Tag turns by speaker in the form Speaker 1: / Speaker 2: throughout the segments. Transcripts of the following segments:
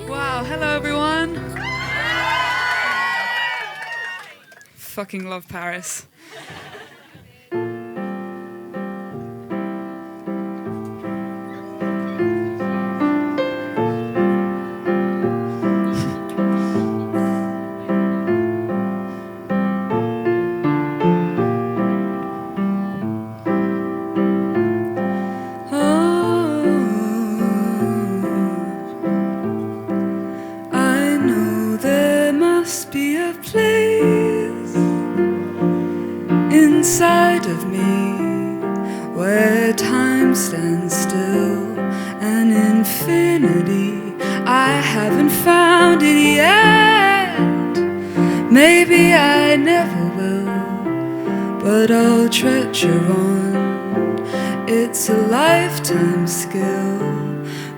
Speaker 1: Wow, hello everyone. Fucking love Paris. Inside of me, where time stands still, an infinity. I haven't found it yet. Maybe I never will, but I'll treasure on. It's a lifetime skill.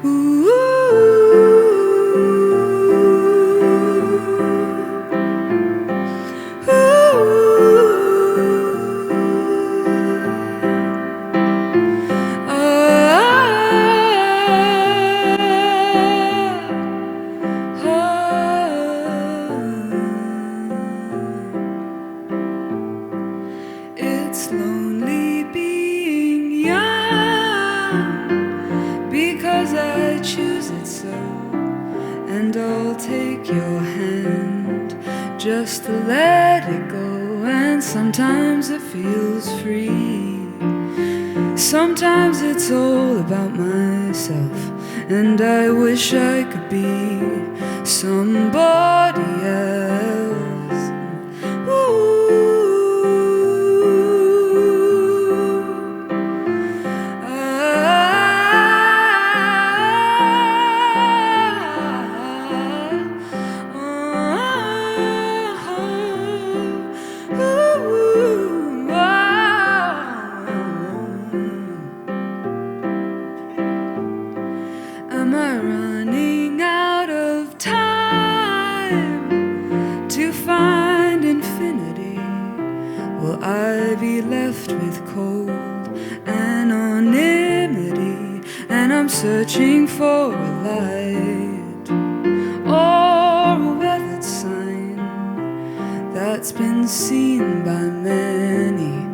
Speaker 1: Ooh. It's lonely being young, because I choose it so. And I'll take your hand just to let it go. And sometimes it feels free, sometimes it's all about myself. And I wish I could be somebody else. Am I running out of time to find infinity? Will I be left with cold anonymity? And I'm searching for a light or a weathered sign that's been seen by many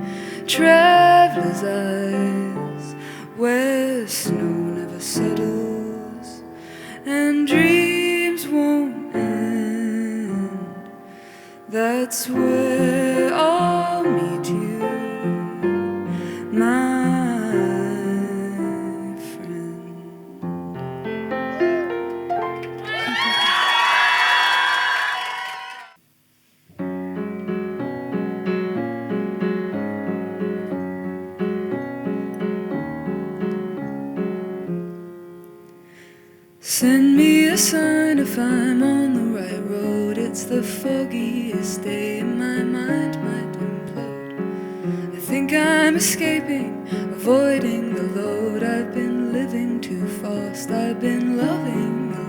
Speaker 1: travelers' eyes, where snow never settles and dreams won't end. That's where I'll meet you, my friend. Send me a sign if I'm on the right road. It's the foggiest day and my mind might implode. I think I'm escaping, avoiding the load. I've been living too fast, I've been loving alone.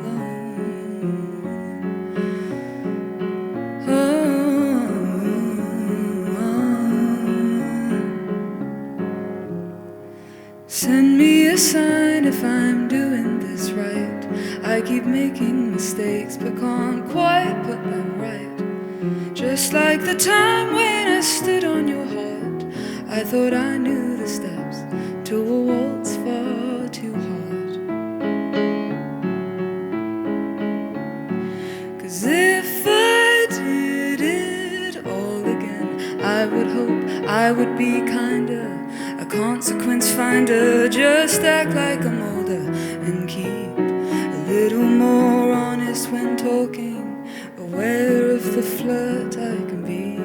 Speaker 1: Send me a sign if I'm doing this right. I keep making mistakes but can't quite put them right. Just like the time when I stood on your heart, I thought I knew the steps to a waltz far too hard. 'Cause if I did it all again, I would hope I would be kinder, a consequence finder. Just act like I'm older and keep a little more honest when talking, aware of the flirt I can be.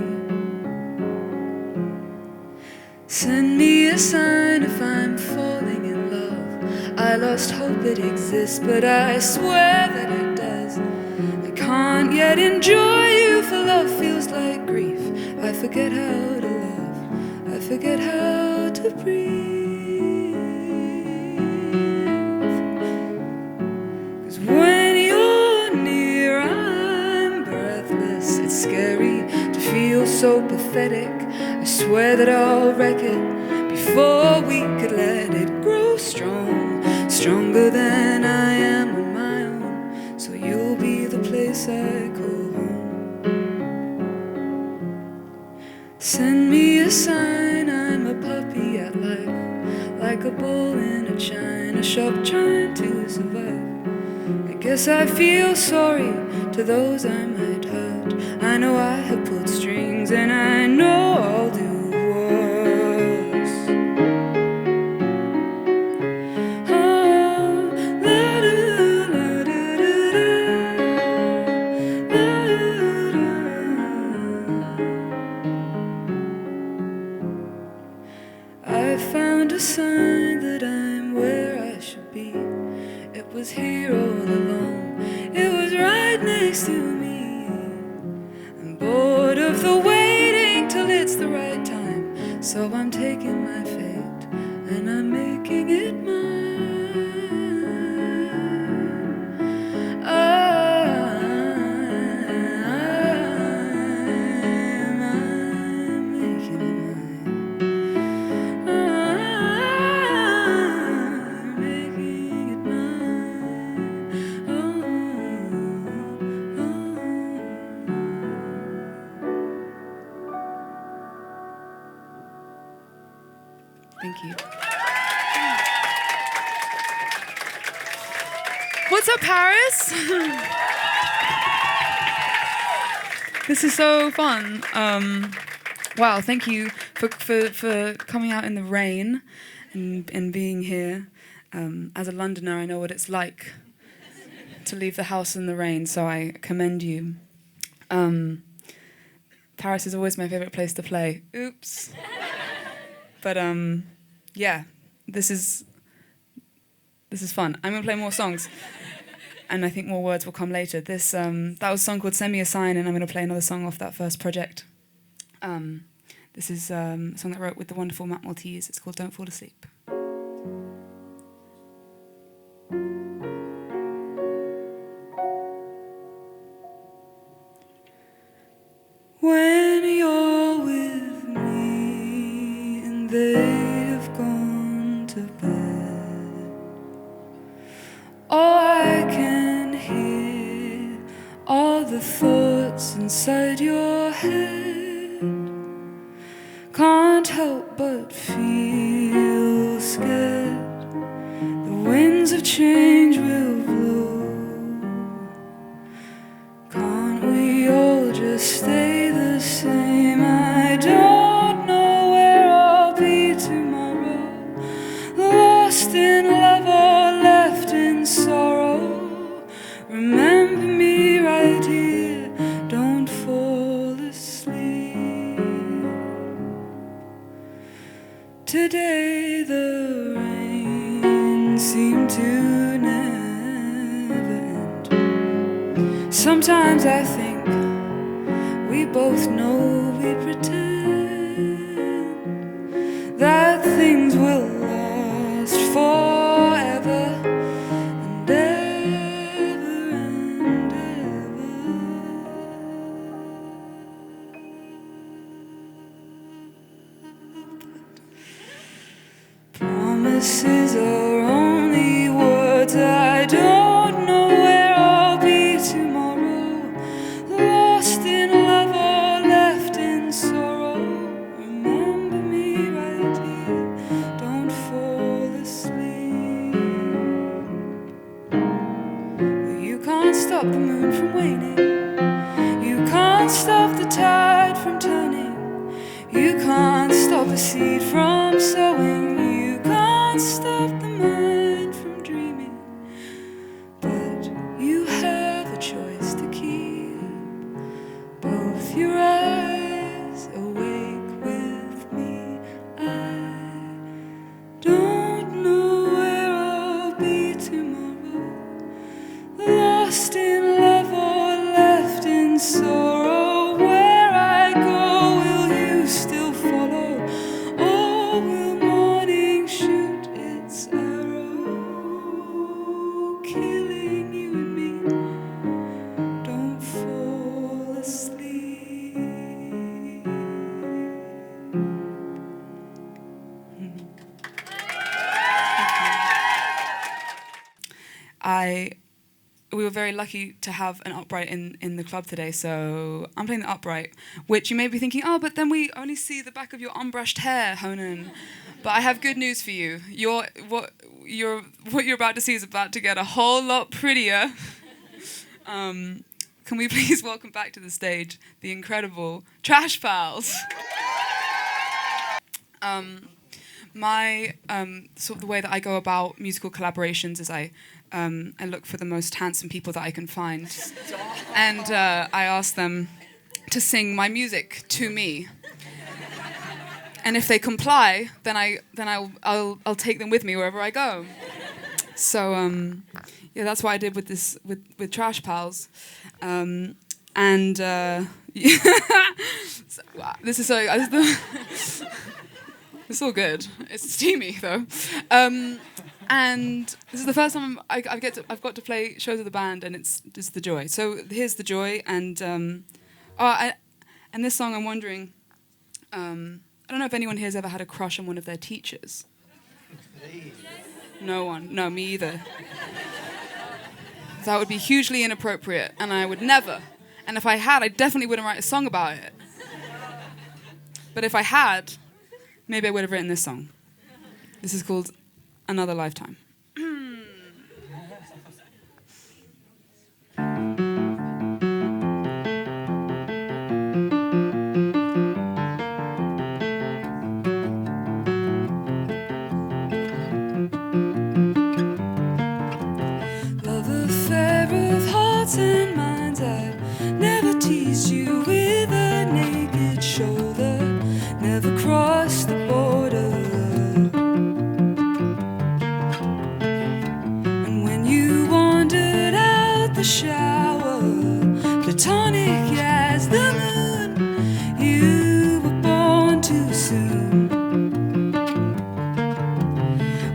Speaker 1: Send me a sign if I'm falling in love. I lost hope it exists, but I swear that it does. I can't yet enjoy you, for love feels like grief. I forget how to love, I forget how to breathe. 'Cause when you're near, I'm breathless. It's scary to feel so pathetic. I swear that I'll wreck it before we could let it grow strong, stronger than I am on my own. place I call home. Send me a sign, I'm a puppy at life, like a bull in a china shop trying to survive. I guess I feel sorry to those I might hurt. I know I have pulled strings and I know I'll do worse. Oh, la da la da da da. I found a sign that I'm where I should be. It was here all along, it was right next to me. I'm bored of the waiting till it's the right time, so I'm taking my fate and I'm making it mine. I'm making it mine. I'm making it mine. Thank you. What's up, Paris? This is so fun. Wow, thank you for coming out in the rain and being here. As a Londoner, I know what it's like to leave the house in the rain, so I commend you. Paris is always my favorite place to play. Oops. But yeah, this is fun. I'm gonna play more songs, and I think more words will come later. That was a song called "Send Me a Sign," and I'm gonna play another song off that first project. This is a song that I wrote with the wonderful Matt Maltese. It's called "Don't Fall Asleep." When you're with me and they've gone to bed, all I can hear are the thoughts inside your head. Can't help but feel scared. The winds of change will blow. Can't we all just stay the same? I don't know where I'll be tomorrow, lost in love or left in sorrow. Remember me right here, don't fall asleep. Today the rain seemed to never end. Sometimes I think we both know we pretend that things will last forever and ever and ever. Promises are only words. I don't know where I'll be tomorrow, lost in love or left in sorrow. Remember me right here, don't fall asleep. You can't stop the moon from waning, you can't stop the tide from turning, you can't stop a seed from sowing, you can't stop the mind from dreaming, but you have a choice to keep both your eyes awake with me. I don't know where I'll be tomorrow, lost in love or left in sorrow. Where I go, will you still follow, or will morning shoot its arrow, killing you and me? Don't fall asleep. We were very lucky to have an upright in the club today, so I'm playing the upright, which you may be thinking, oh, but then we only see the back of your unbrushed hair, Hohnen. But I have good news for you. What you're about to see is about to get a whole lot prettier. Can we please welcome back to the stage the incredible Trash Pals? My sort of the way that I go about musical collaborations is I look for the most handsome people that I can find, and I ask them to sing my music to me. And if they comply, then I'll take them with me wherever I go. So yeah, that's what I did with this with Trash Pals, and so, wow, this is so. It's all good. It's steamy though, and this is the first time I've got to play shows with the band, and it's the joy. So here's the joy, and and this song I'm wondering. I don't know if anyone here has ever had a crush on one of their teachers. No one. No, me either. That would be hugely inappropriate, and I would never. And if I had, I definitely wouldn't write a song about it. But if I had, maybe I would have written this song. This is called Another Lifetime.
Speaker 2: And minds, I never teased you with a naked shoulder, never crossed the border. And when you wandered out the shower, platonic as the moon, you were born too soon.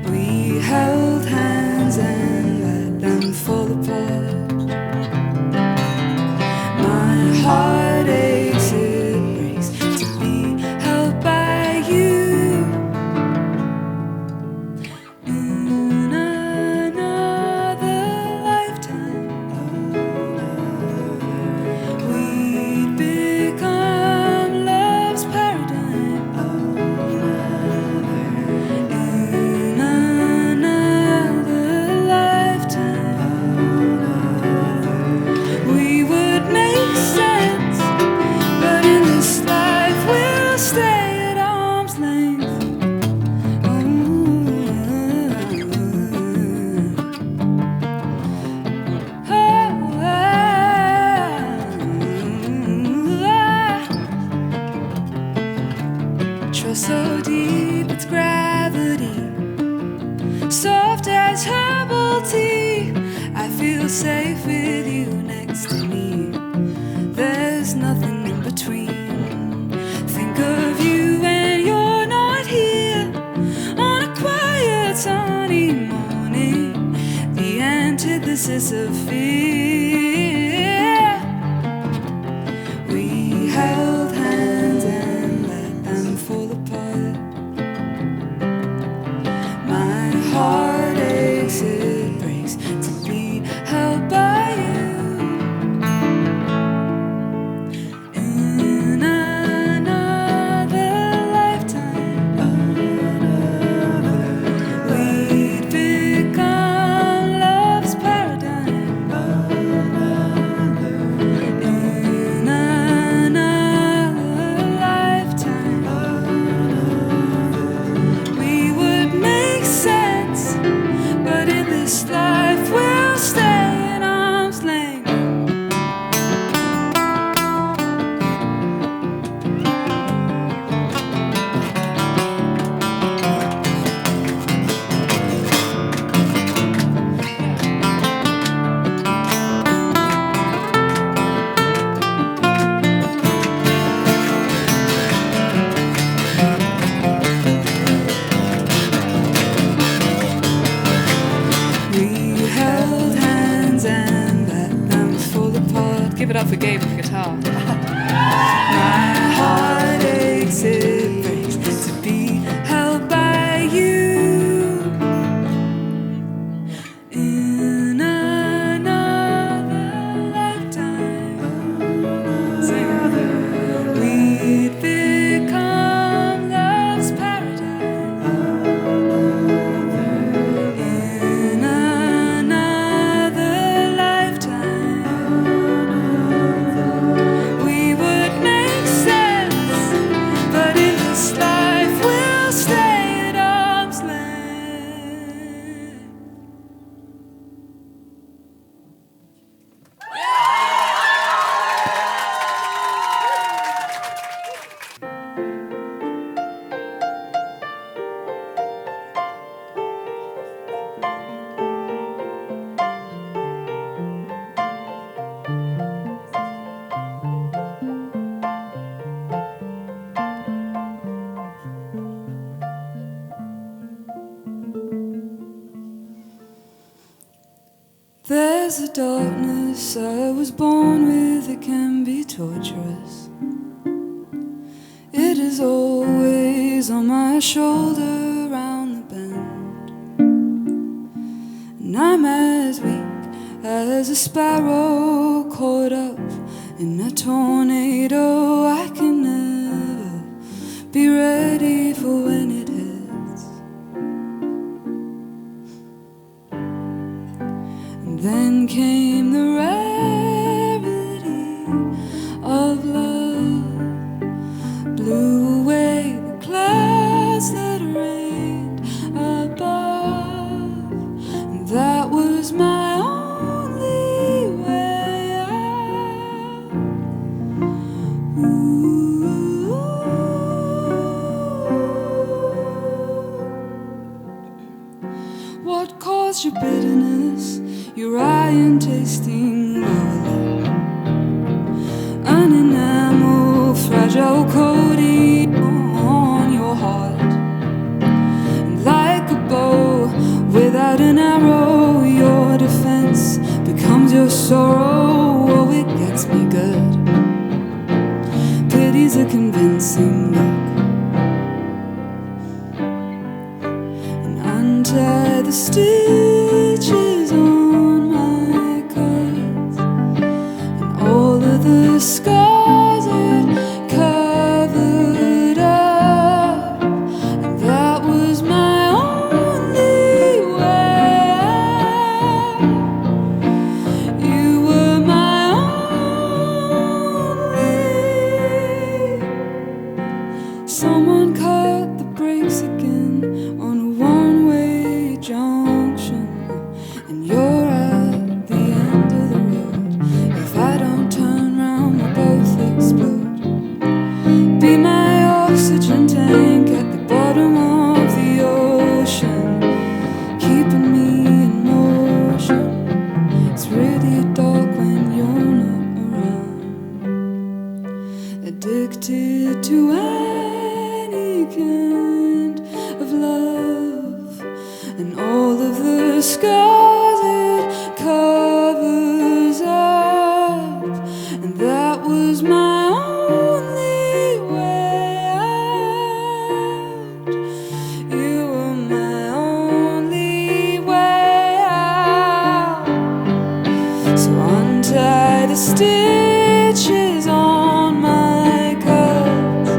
Speaker 2: We held hands and let them fall apart. Heart aches, it breaks to be held by you in another lifetime. We'd become love's paradigm in another lifetime. We would make sense. Stay at arm's length. Trust so deep it's gravity, soft as herbal tea. I feel safe with you next to me. There's nothing in between. Of you when you're not here on a quiet sunny morning, the antithesis of fear. We held hands and let them fall apart. My heart aches, it breaks to be held by you.
Speaker 1: Give it up for Gabe with the guitar. My
Speaker 2: heart aches, it breaks to be held by you in another as the darkness I was born with, it can be torturous. It is always on my shoulder round the bend, and I'm as weak as a sparrow caught up in a tornado. I can never be ready for when it hits. And then came the rarity of love, blew away the clouds that rained above, and that was my only way out. Ooh. What caused your bitterness, your iron tasting love? An enamel, fragile coating on your heart, and like a bow without an arrow, your defense becomes your sorrow. Oh, it gets me good. Pity's a convincing look, and untie the stitches on my cuts, and all of the scars it covered up, and that was my only way out. You were my only. Someone cut the brakes again on a one-way junction, and you're at the end of the road. If I don't turn round, we'll both explode. Be my oxygen tank at the bottom of the ocean, keeping me in motion. It's really dark when you're not around. Addicted to any kind of love, and all of the scars it covers up, and that was my only way out. You were my only way out. So untie the stitches on my cuts,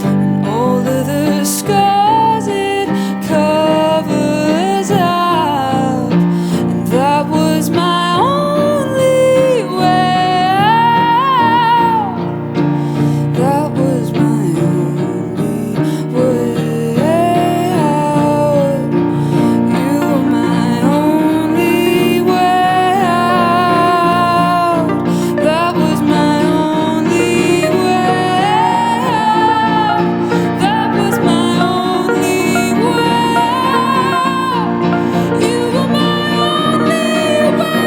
Speaker 2: and all of the scars it covers up, and that was my only way out. That was my only way out. You were my only way out. That was my only way out. That was my only way out. You were my only way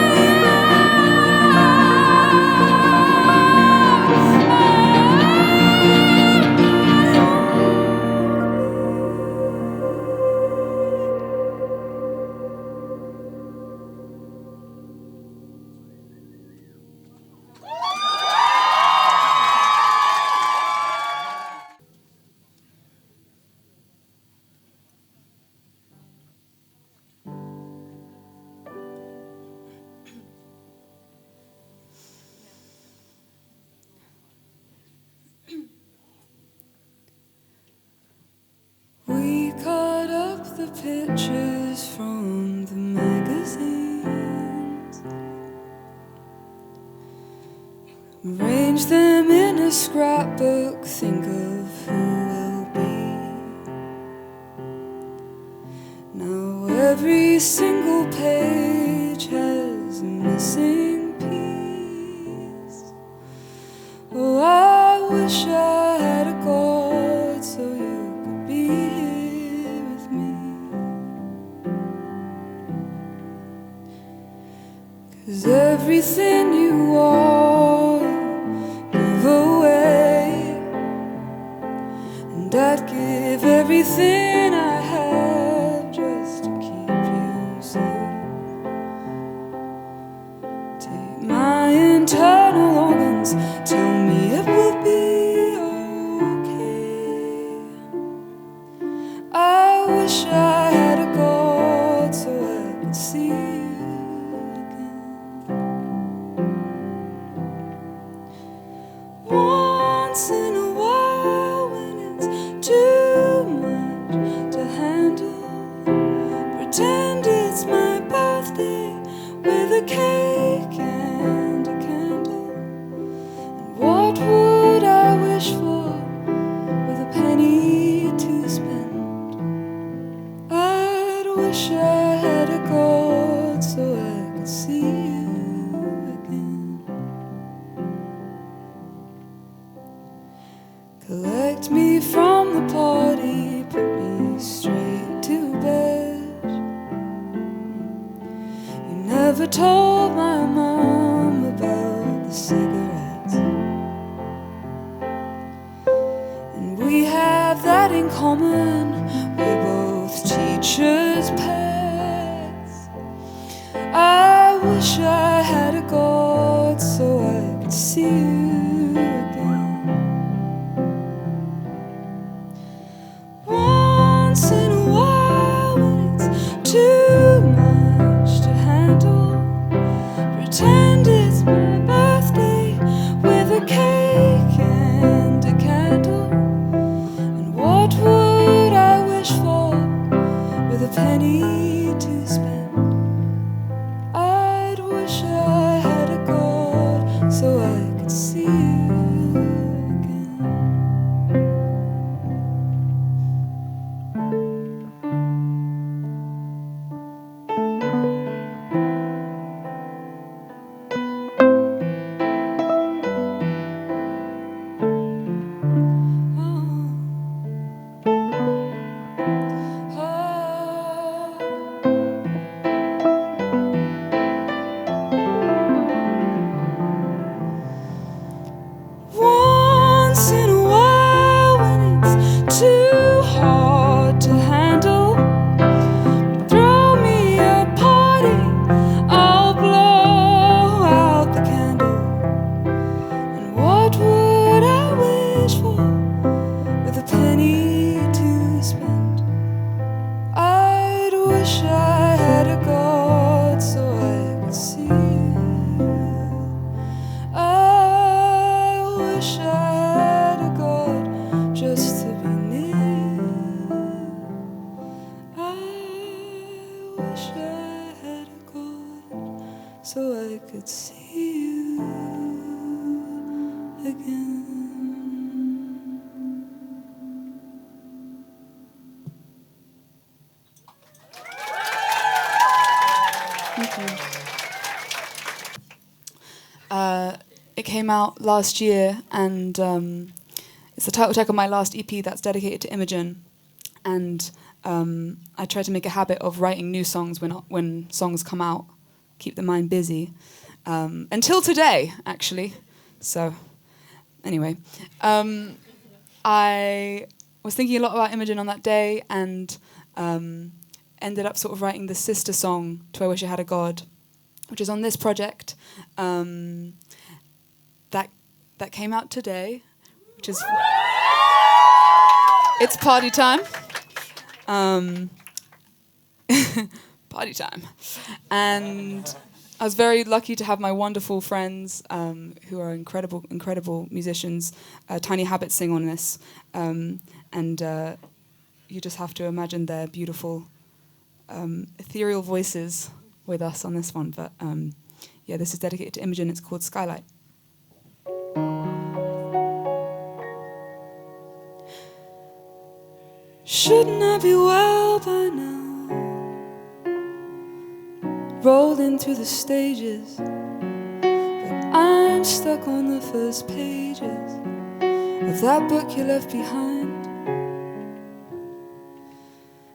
Speaker 2: We cut up the pictures from the magazines, arrange them in a scrapbook, think of who will be. Now every single page has a missing piece. Oh, I wish I had a God so you could be here with me. 'Cause everything you are, give away, and I'd give everything I have just to keep you safe. internal organs tell me it will be okay. I wish I had a God so I could see you again. Once in a while when it's too much to handle, pretend it's my birthday with a cake and a candle. And what would I wish for with a penny to spend? I'd wish I had a God so I could see you again. Collect me from the party, put me straight to bed. You never told my mom about the cigarettes, and we have that in common, we're both teachers' pets. I wish I had a God so I could see you again. Once in a while when it's too much to handle, pretend it's my birthday with a cake and a candle. And what would I wish for with a penny to spend? I'd wish I had a God so I could see you again. Once in a while when it's too hard to handle, throw me a party, I'll blow out the candle. And what would I wish for with a penny to spend? I'd wish I had a God so I could see you. I wish I had a God just to be near. I wish I had a God so I could see you again. It came out last year, and it's the title track of my last EP that's dedicated to Imogen. And I try to make a habit of writing new songs when songs come out, keep the mind busy. Until today, actually. So, anyway. I was thinking a lot about Imogen on that day, and ended up sort of writing the sister song to I Wish I Had a God, which is on this project that came out today, which is it's party time. Party time. And I was very lucky to have my wonderful friends who are incredible musicians, Tiny Habit, sing on this. And you just have to imagine their beautiful ethereal voices with us on this one. But yeah, this is dedicated to Imogen. It's called Skylight. Shouldn't I be well by now? Rolling through the stages, but I'm stuck on the first pages of that book you left behind.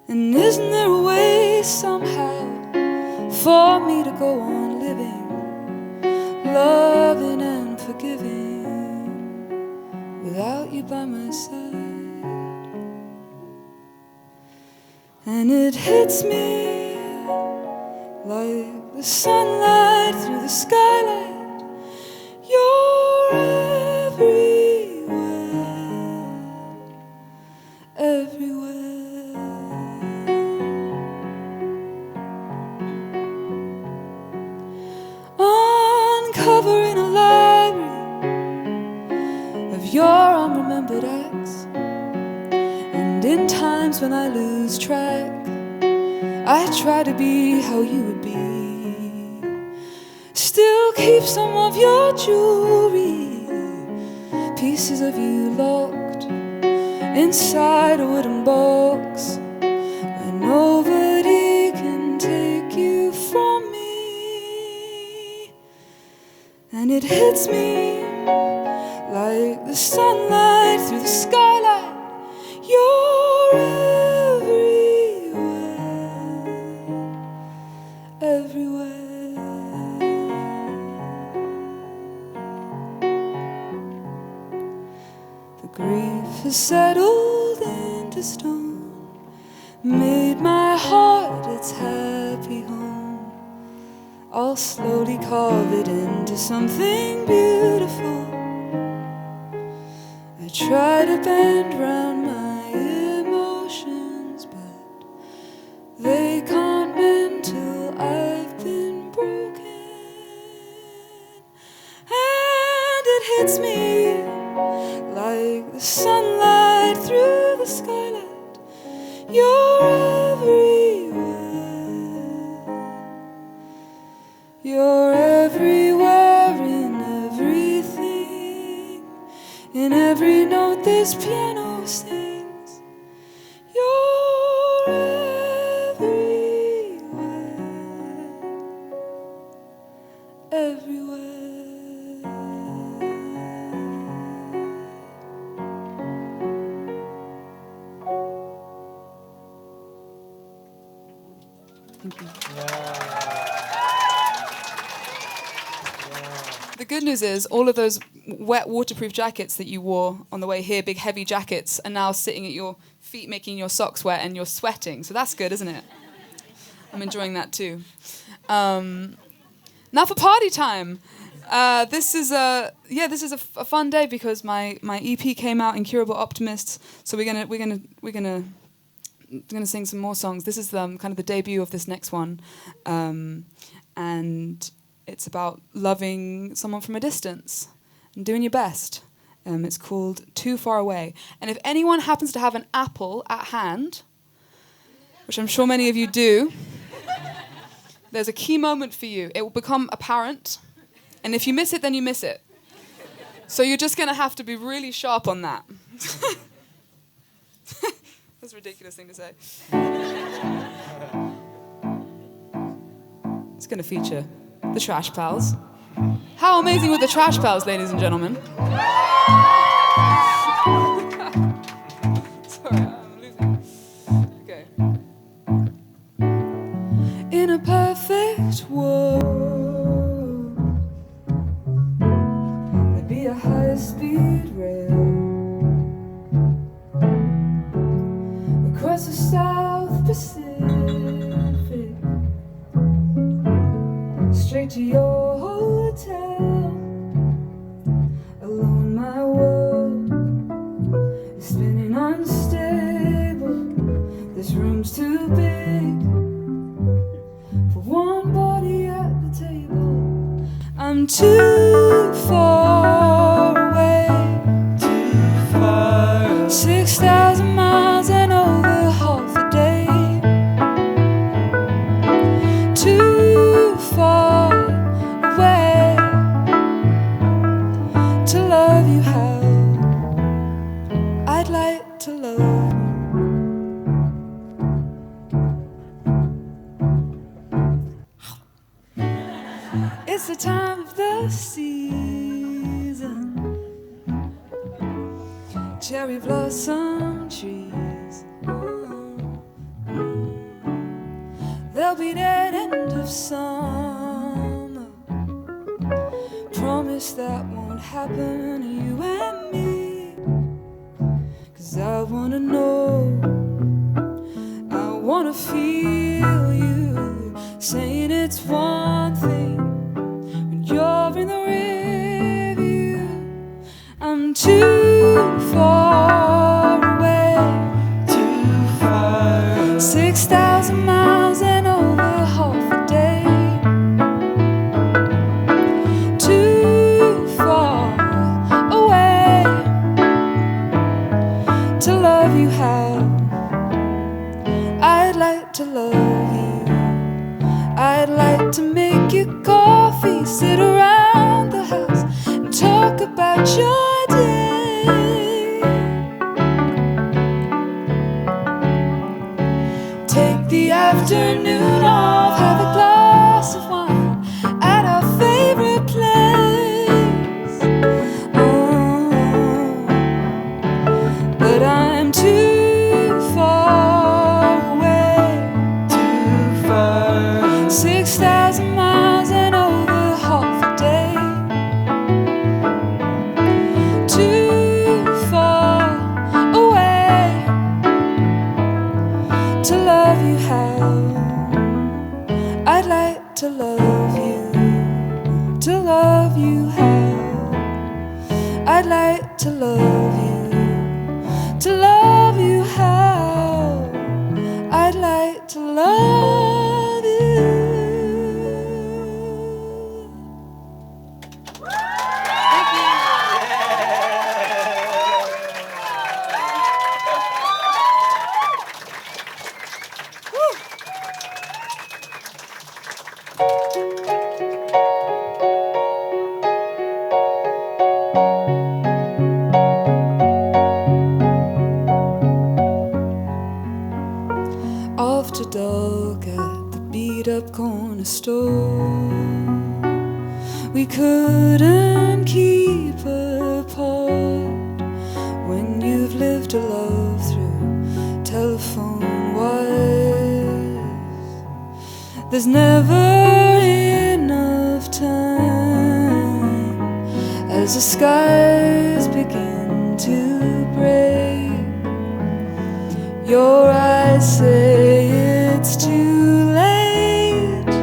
Speaker 2: And isn't there a way somehow for me to go on living, loving and forgiving without you by my side? And it hits me like the sunlight through the skylight.
Speaker 1: trumpet axe. And in times when I lose track, I try to be how you would be. Still keep some of your jewelry, pieces of you locked inside a wooden box, where nobody can take you from me. And it hits me like the sunlight through the skylight. You're everywhere, everywhere. The grief has settled into stone, made my heart its happy home. I'll slowly carve it into something beautiful. I try to bend round my emotions, but they can't mend till I've been broken. And it hits me like the sunlight through the skylight. You're everywhere. You're everywhere in everything, in every note this piano sings. You're everywhere, everywhere. Thank you. The good news is all of those wet waterproof jackets that you wore on the way here, big heavy jackets, are now sitting at your feet making your socks wet and you're sweating. So that's good, isn't it? I'm enjoying that too. Now for party time. This is a fun day because my EP came out, Incurable Optimist. So we're gonna sing some more songs. This is kind of the debut of this next one, and it's about loving someone from a distance and doing your best. It's called Too Far Away. And if anyone happens to have an apple at hand, which I'm sure many of you do, there's a key moment for you. It will become apparent. And if you miss it, then you miss it. So you're just going to have to be really sharp on that. That's a ridiculous thing to say. It's going to feature the Trash Pals. How amazing were the Trash Pals, ladies and gentlemen? Sorry, I'm losing. Okay. In a perfect world, there'd be a high-speed rail across the South Pacific, straight to your hotel. Alone, my world is spinning unstable. This room's too big for one body at the table. I'm too far away, 6,000 miles and over half a day. Too far away to love you how I'd like to love you. It's the time of the season, cherry blossom trees. There'll be that end of summer. Promise that won't happen to you and me. 'Cause I wanna know, I wanna feel you saying it's one thing when you're in the rear view. I'm too far away, 6,000 miles and over half a day. Too far away
Speaker 2: love you how. I'd like to love you how. I'd like to love you. After dark at the beat-up corner store, we couldn't keep apart. When you've lived a love through telephone wires, there's never enough time as the skies begin to break. Your eyes say it's too late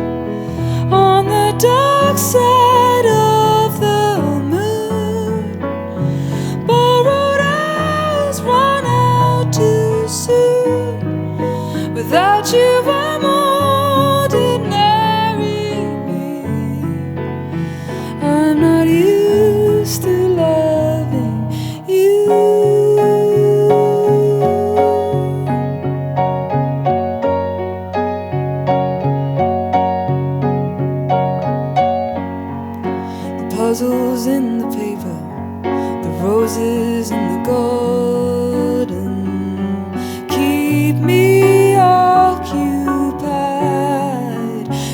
Speaker 2: on the dark side of the moon. Borrowed hours run out too soon. Without you I'm ordinary me. I'm not used to loving you. Puzzles in the paper, the roses in the garden keep me occupied.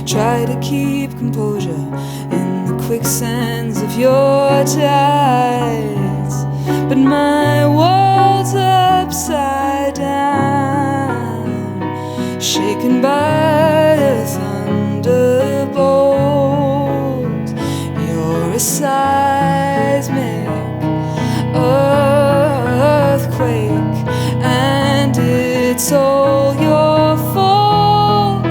Speaker 2: Try to keep composure in the quicksands of your tides, but my world's upside down, shaken by a thunderbolt. A seismic earthquake, and it's all your fault.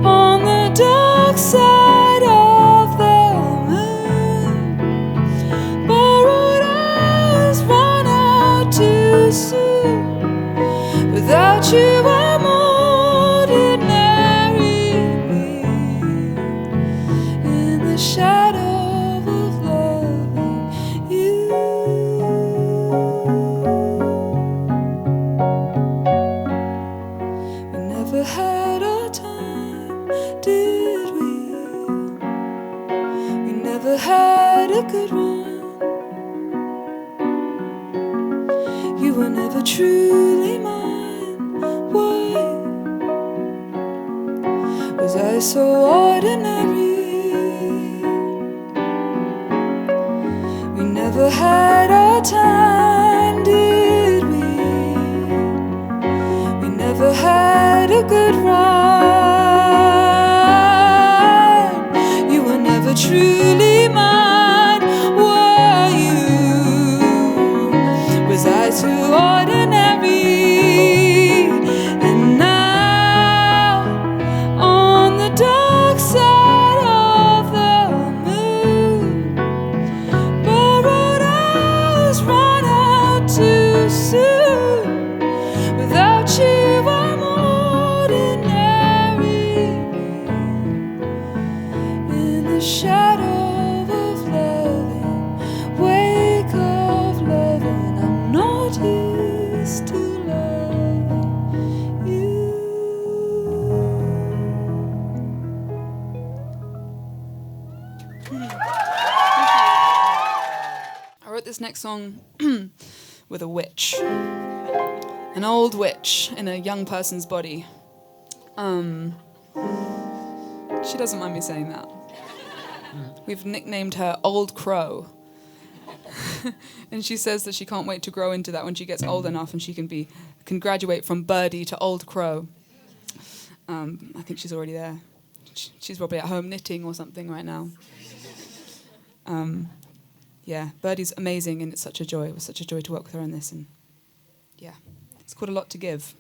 Speaker 2: On the dark side of the moon, borrowed hours run out too soon. Without you I'm ordinary me. In the shadow had our time, did we? We never had a good run. You were never truly mine. Why was I so ordinary? We never had our time, did we? We never had a good run. You were never truly mine, were you? Was I too ordinary? And now, on the dark side of the moon, borrowed hours run out too soon. Without you I'm ordinary. In the shadow of loving, wake of loving, I'm not used to loving you. I wrote this next song with a witch. An old witch in a young person's body. She doesn't mind me saying that. We've nicknamed her Old Crow. And she says that she can't wait to grow into that when she gets old enough and she can graduate from birdie to Old Crow. I think she's already there. She's probably at home knitting or something right now. Yeah, Birdie's amazing and it's such a joy. It was such a joy to work with her on this, and yeah, it's called A Lot to Give.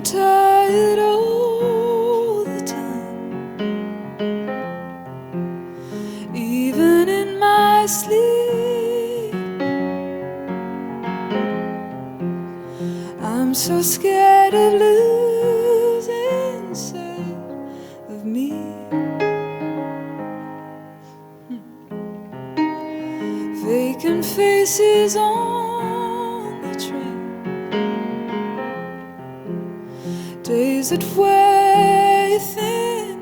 Speaker 2: tired all the time, even in my sleep. I'm so scared of losing sight of me. Vacant faces on the train, days that weigh thin.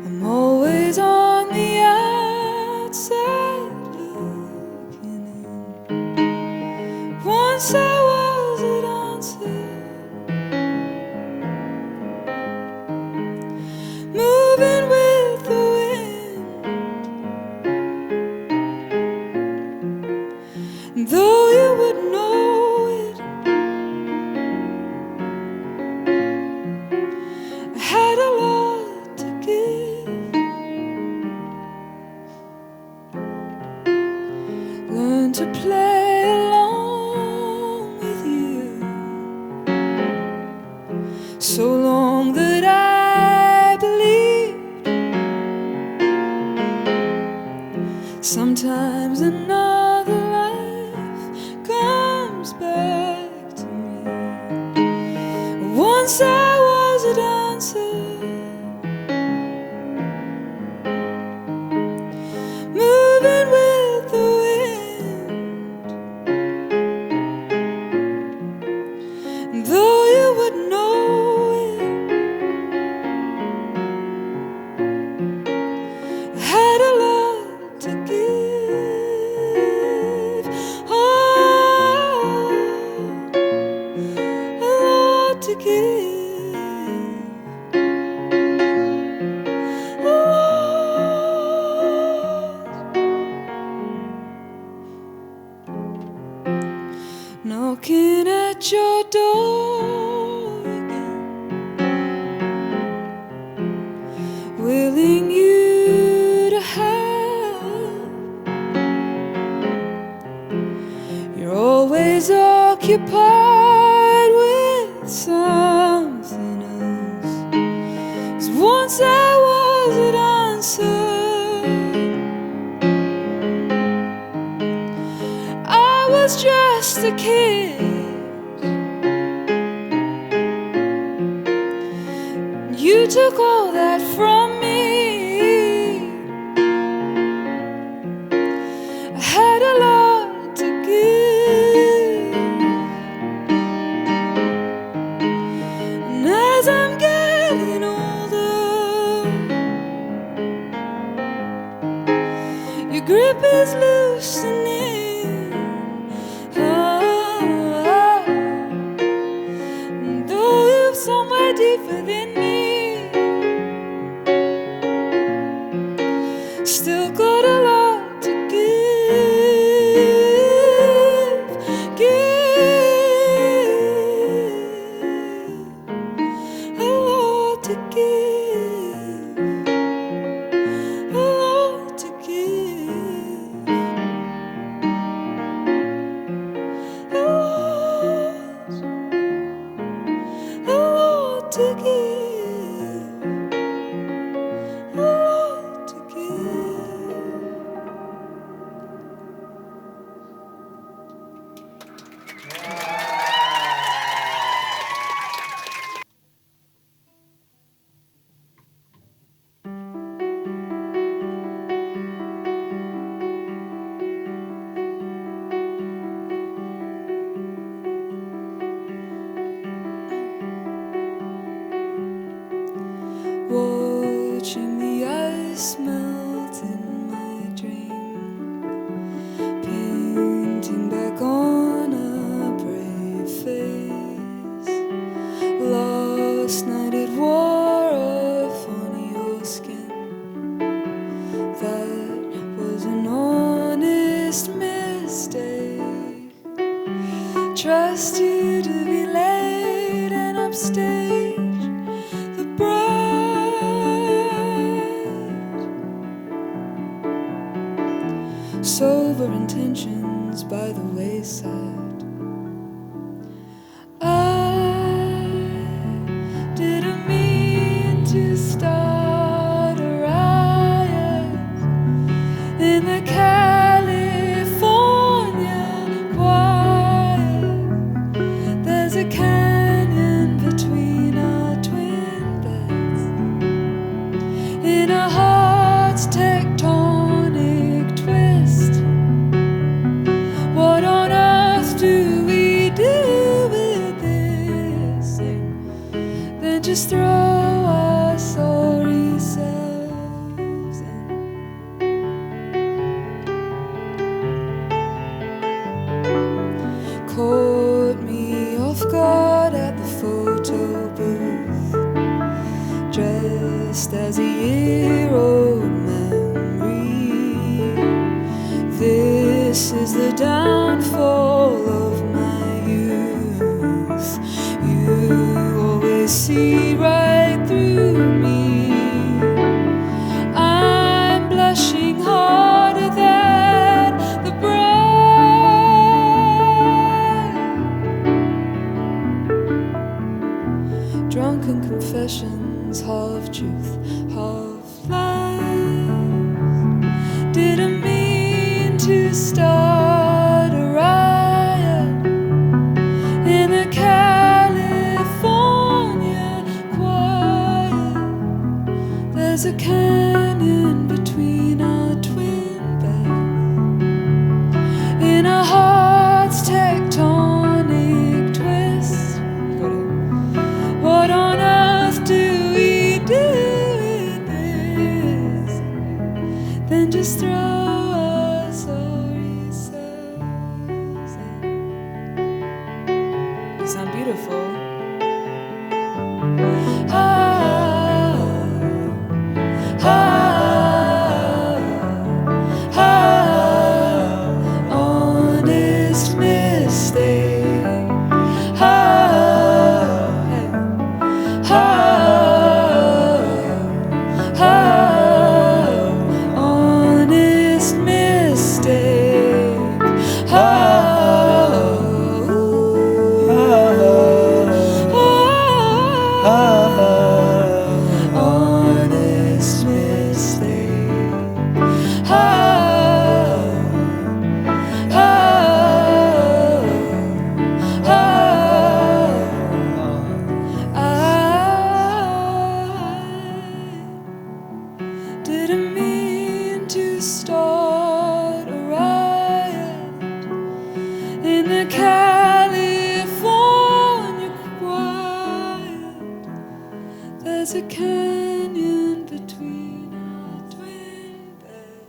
Speaker 2: I'm always on the outside looking in. Once I was a dancer, moving with the wind. And though you would know it, I had a lot to give. Learn to play along with you, so long that I believed sometimes another life comes back to me. Once I was a dancer, moving with the wind. And though you would know it, I had a lot to give. Oh, a lot to give. A lot. Knocking at your door again, willing you to help. You're always occupied with something else. 'Cause once I was a dancer, I was just a kid. You took all that from me. I had a lot to give. And as I'm getting older, your grip is loosening. Oh, and though you're somewhere deep within me, still got a lot to give, give, a lot to give, a lot to give, a lot to give, a lot to give. Watching the ice melt in my dream, painting back on a brave face. Last night it wore off on your skin. That was an honest mistake. Trust you to be late and upstage the bride. Sober intentions by the wayside. just throw our sorry selves in. Caught me off guard at the photo booth, dressed as a year-old memory. This is the downfall of my youth. You always see right through me. I'm blushing harder than the bride. Drunken confessions, half truth, half lies. Didn't mean to start a riot in the California quiet. There's a canyon between our twin beds, in our heart's tectonic twist. What on earth do we do with this? Then just throw our sorry selves in. You sound beautiful. Honest mistake. Honest mistake. Honest didn't mean to start a riot in the California quiet. There's a canyon between our twin beds.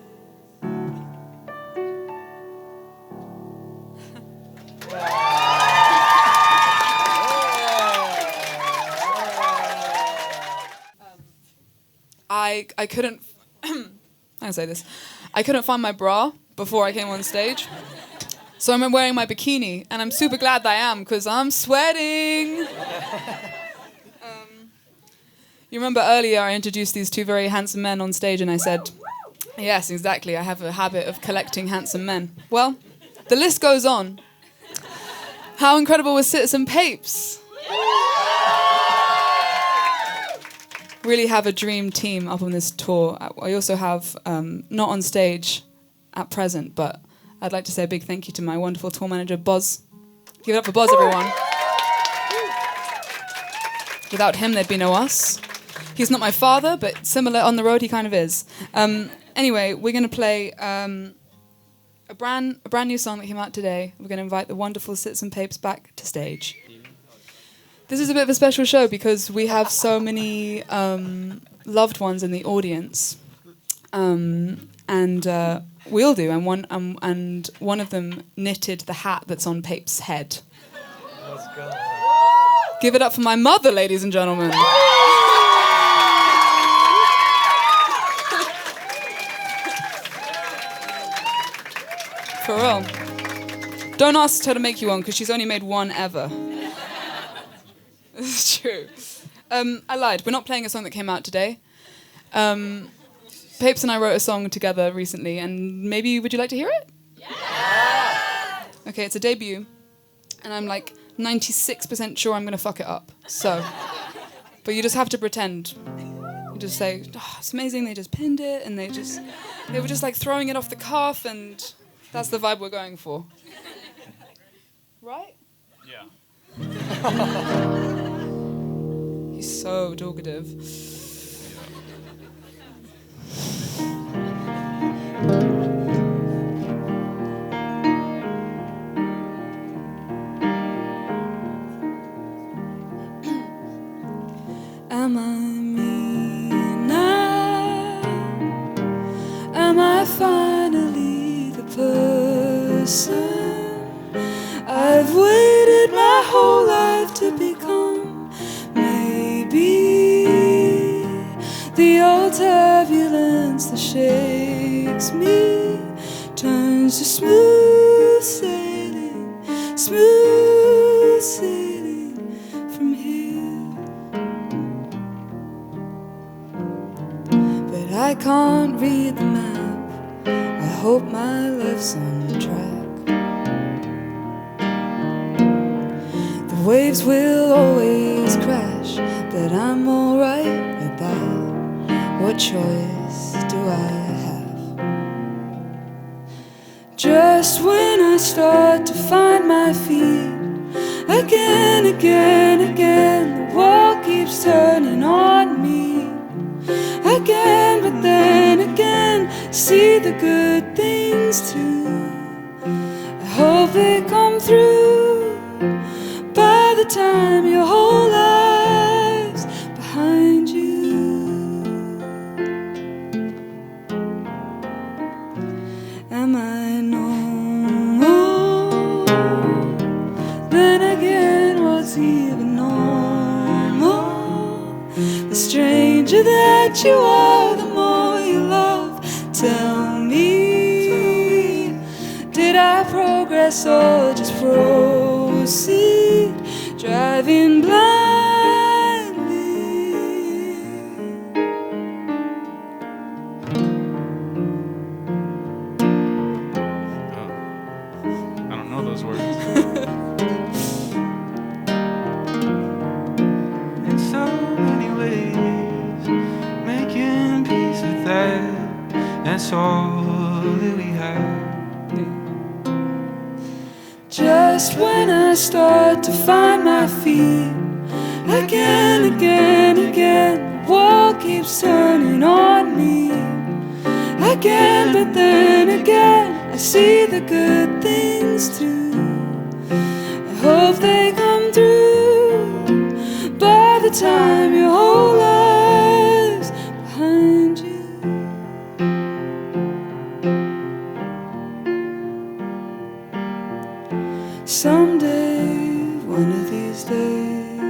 Speaker 2: I couldn't I say this. I couldn't find my bra before I came on stage. So I'm wearing my bikini, and I'm super glad that I am, because I'm sweating. You remember earlier I introduced these two very handsome men on stage, and I said, yes, exactly, I have a habit of collecting handsome men. Well, the list goes on. How incredible was Citizen Papes? Really have a dream team up on this tour. I also have, not on stage at present, but I'd like to say a big thank you to my wonderful tour manager, Boz. Give it up for Boz, everyone. Without him, there'd be no us. He's not my father, but similar on the road, he kind of is. Anyway, we're going to play a brand new song that came out today. We're going to invite the wonderful Citizen Papes back to stage. This is a bit of a special show because we have so many loved ones in the audience, and we all do. And one of them knitted the hat that's on Pape's head. Let's go. Give it up for my mother, ladies and gentlemen. For real. Don't ask her to make you one because she's only made one ever. It's true. I lied. We're not playing a song that came out today. Papes and I wrote a song together recently, and maybe would you like to hear it? Yeah! Okay, it's a debut, and I'm like 96% sure I'm going to fuck it up. So, but you just have to pretend. You just say, oh, it's amazing, they just pinned it, and they were just like throwing it off the cuff, and that's the vibe we're going for. Right?
Speaker 3: Yeah.
Speaker 2: He's so talkative. person I've waited my whole life to become. Maybe the old turbulence that shakes me turns to smooth sailing from here. But I can't read the map. I hope my life's on track. The waves will always crash, but I'm alright with that. What choice do I have? Just when I start to find my feet, again, the wall keeps turning on me. Again, but then again, see the good things too. I hope they come through by the time your whole life's behind you. Am I normal? Then again, what's even normal? The stranger that you are, the more you love. Tell me, did I progress or just proceed, driving blindly?
Speaker 3: I don't know those words.
Speaker 4: In so many ways, making peace with that. That's all that we have.
Speaker 2: Just when I start to find my feet, again, the wall keeps turning on me. Again, but then again, I see the good things too. I hope they come through by the time your whole life's behind you. Someday, one of these days.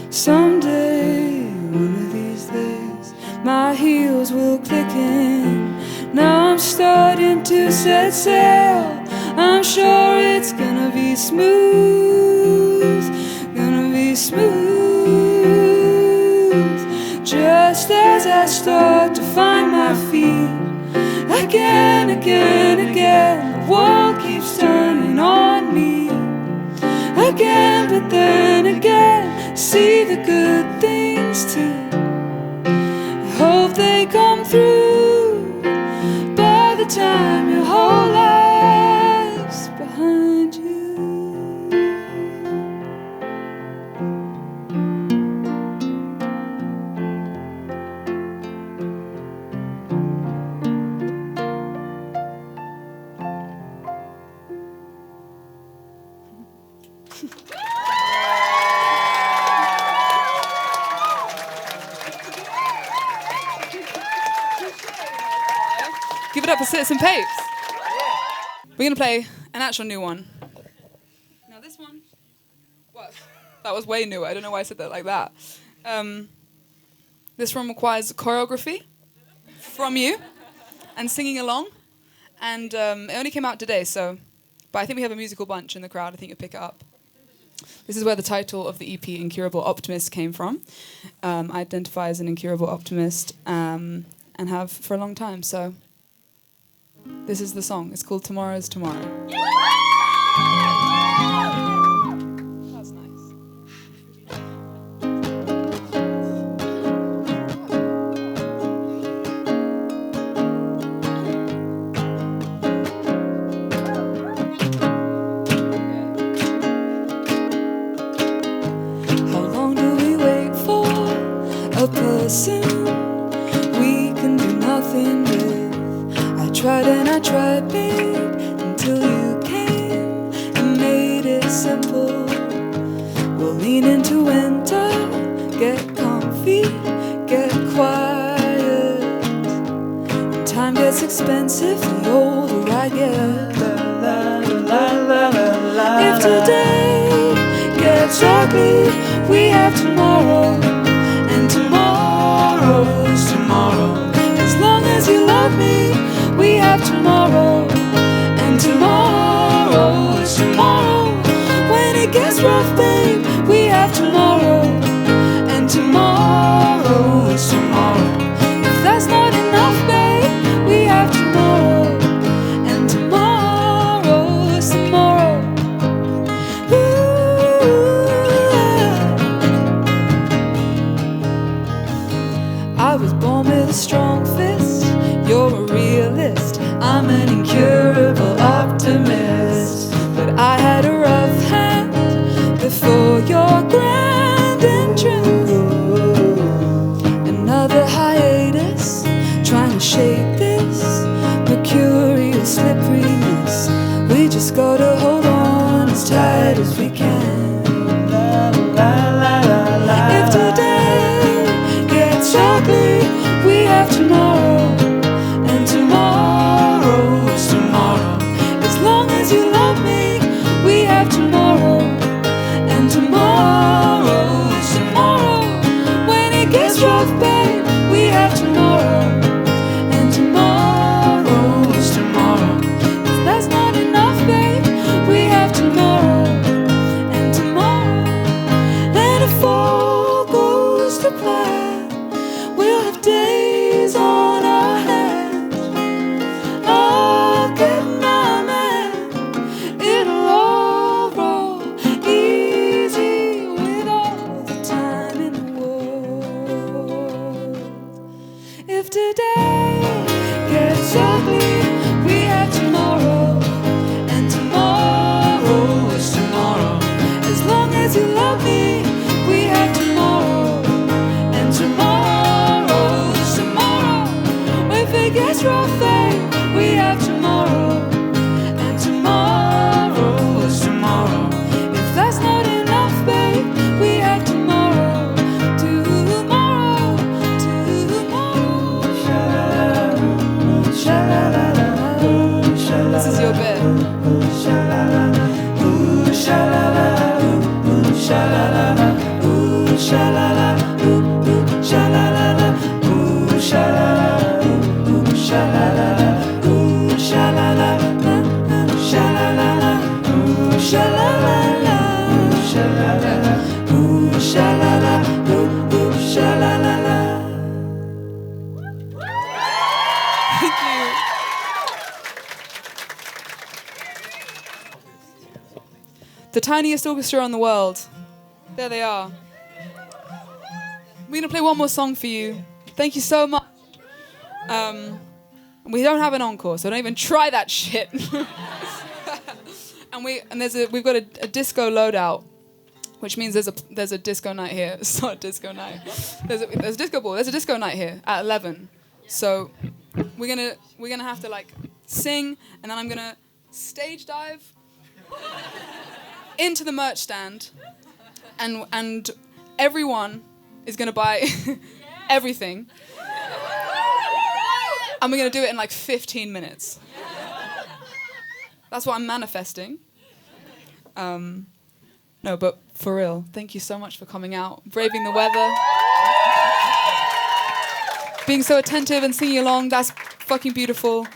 Speaker 2: Someday, one of these days, my heels will click in. Now I'm starting to set sail. I'm sure it's gonna be smooth, gonna be smooth. Just as I start to find my feet, again, the wall keeps turning on me. Again, but then again, see the good things too. I hope they come through by the time your whole life's behind you.
Speaker 1: Give it up for Citizen Papes. We're going to play an actual new one. Now this one, what? That was way newer. I don't know why I said that like that. This one requires choreography from you and singing along. And it only came out today, but I think we have a musical bunch in the crowd. I think you'll pick it up. This is where the title of the EP, Incurable Optimist, came from. I identify as an incurable optimist and have for a long time, so this is the song. It's called Tomorrow's Tomorrow. That's nice.
Speaker 2: How long do we wait for a person we can do nothing with? I tried, babe, until you came and made it simple. We'll lean into winter, get comfy, get quiet. And time gets less expensive the older I get. If today gets ugly, we have tomorrow, and tomorrow's tomorrow. As long as you love me, we have tomorrow, and tomorrow is tomorrow. When it gets rough, babe, we have tomorrow, and tomorrow is tomorrow. If that's not enough, babe, we have tomorrow, and tomorrow is tomorrow. I was born with a strong fist, you're a realist, I'm an incurable optimist. But I had a rough hand before your grand entrance. Another hiatus, trying to shape this mercurial slipperiness. We just gotta hold on as tight as we can. If today gets ugly, we have tomorrow, and tomorrow is tomorrow. As long as you love me, we have tomorrow, and tomorrow is tomorrow. When it gets rough, babe, we have tomorrow, and tomorrow is tomorrow. If that's not enough, babe, we have tomorrow, and tomorrow. And if all goes to plan, we'll have days on our hands. I'll get my man, it'll all roll easy with all the time in the world. If today gets ugly, we have tomorrow, and tomorrow is tomorrow. As long as you love me, we have tomorrow, and tomorrow is tomorrow. If it gets rough, babe, we have tomorrow, and tomorrow is tomorrow. If that's not enough, babe, we have tomorrow, tomorrow, tomorrow. This is your bit. Thank you. The tiniest orchestra in the world. There they are. We're gonna play one more song for you. Thank you so much. We don't have an encore, so don't even try that shit. and we've got a disco loadout, which means there's a disco night here. It's not a disco night. There's a disco ball. There's a disco night here at 11. So we're gonna have to like sing, and then I'm gonna stage dive into the merch stand, and everyone is gonna buy everything, and we're gonna do it in like 15 minutes. That's what I'm manifesting. No, but for real, thank you so much for coming out, braving the weather, being so attentive and singing along. That's fucking beautiful.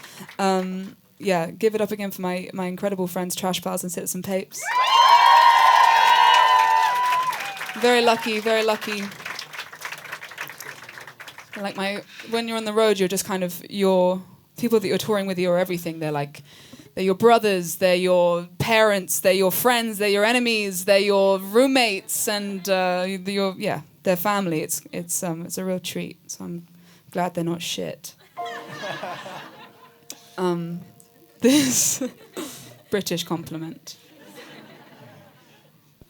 Speaker 2: Yeah, give it up again for my incredible friends, Trash Pals and Citizen Papes. Very lucky, very lucky. Like when you're on the road, you're just kind of your people that you're touring with you are everything. They're your brothers, they're your parents, they're your friends, they're your enemies, they're your roommates, and they're family. It's a real treat. So I'm glad they're not shit. This British compliment.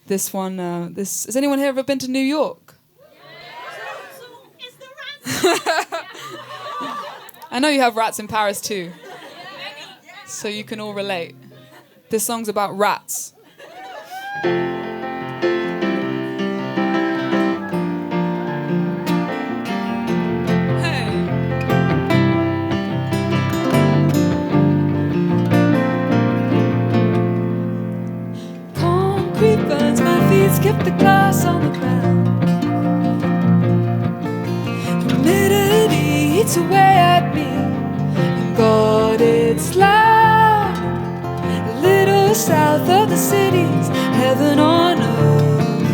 Speaker 2: This one. Has anyone here ever been to New York? I know you have rats in Paris too, so you can all relate. This song's about rats. Hey.
Speaker 1: eats away at me. And God, it's loud, a little south of the cities, heaven on earth.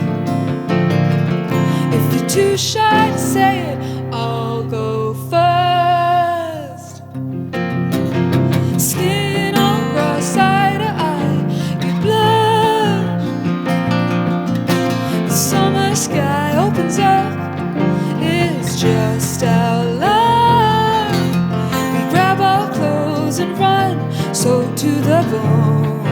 Speaker 1: If you're too shy to say it, I'll go first. Skin on cross, eye to eye, you blush. The summer sky opens up, it's just our line. We grab our clothes and run, so to the bone.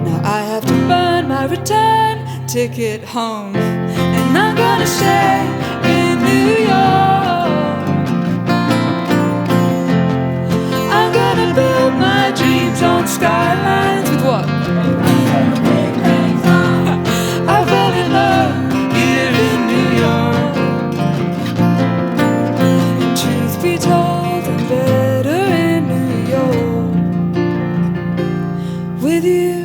Speaker 1: Now I have to burn my return ticket home, and I'm gonna stay in New York. I'm gonna build my dreams on skylines with what? I fell in love here in New York. And truth be told, I'm better in New York with you.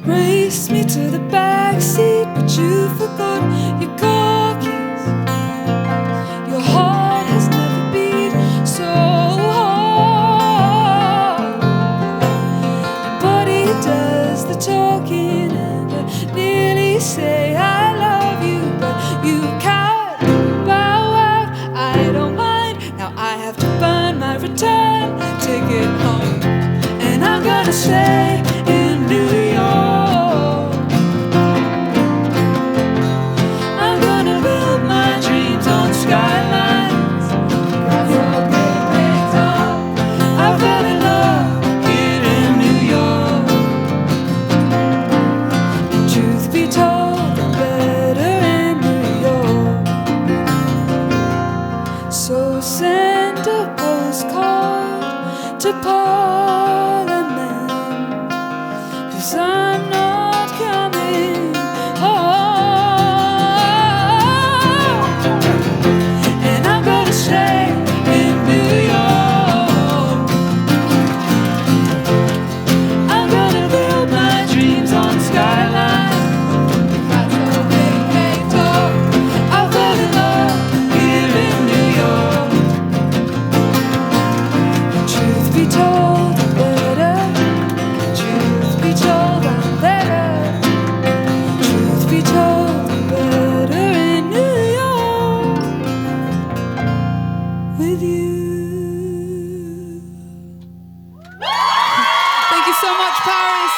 Speaker 1: Race me to the back seat, but you forgot your car keys. Your heart has never beat so hard. Your body does the talking, and I nearly say I love you, but you can't bow out. I don't mind. Now I have to burn my return ticket home, and I'm gonna stay in New York. Skylines, I fell in love here in New York. And truth be told, I'm better in New York. So send a postcard to Parliament, 'cause I'm not coming home. Thank you so much, Paris.